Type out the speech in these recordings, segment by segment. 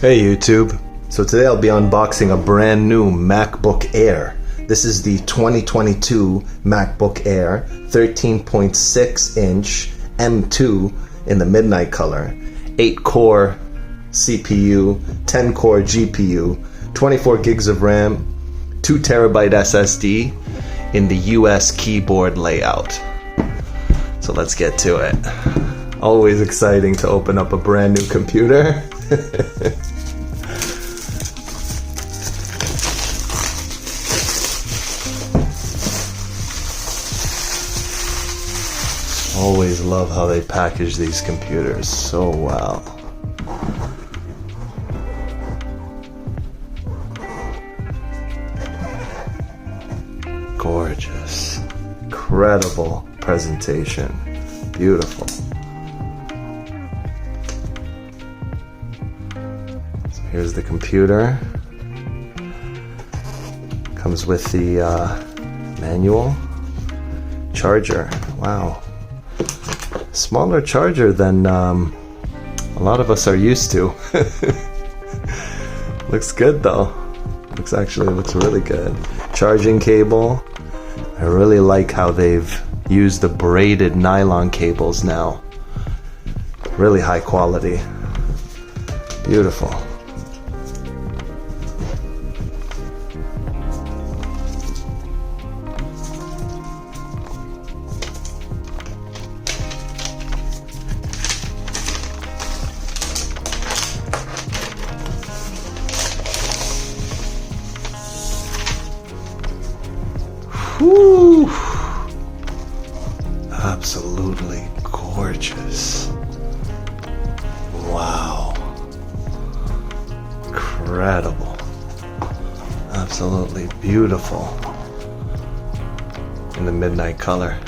Hey YouTube, so today I'll be unboxing a brand new MacBook Air. This is the 2022 MacBook Air, 13.6 inch M2 in the midnight color, 8 core CPU, 10 core GPU, 24 gigs of RAM, 2 terabyte SSD in the US keyboard layout. So let's get to it. Always exciting to open up a brand new computer. Always love how they package these computers so well. Gorgeous. Incredible presentation. Beautiful. So here's the computer. Comes with the manual. Charger. Wow. Smaller charger than a lot of us are used to. Looks good though. Looks really good. Charging cable. I really like how they've used the braided nylon cables now. Really high quality. Beautiful. Whew. Absolutely gorgeous. Wow. Incredible. Absolutely beautiful. In the midnight color.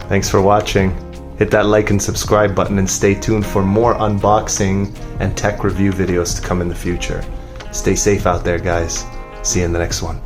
Thanks for watching. Hit that like and subscribe button and stay tuned for more unboxing and tech review videos to come in the future. Stay safe out there, guys. See you in the next one.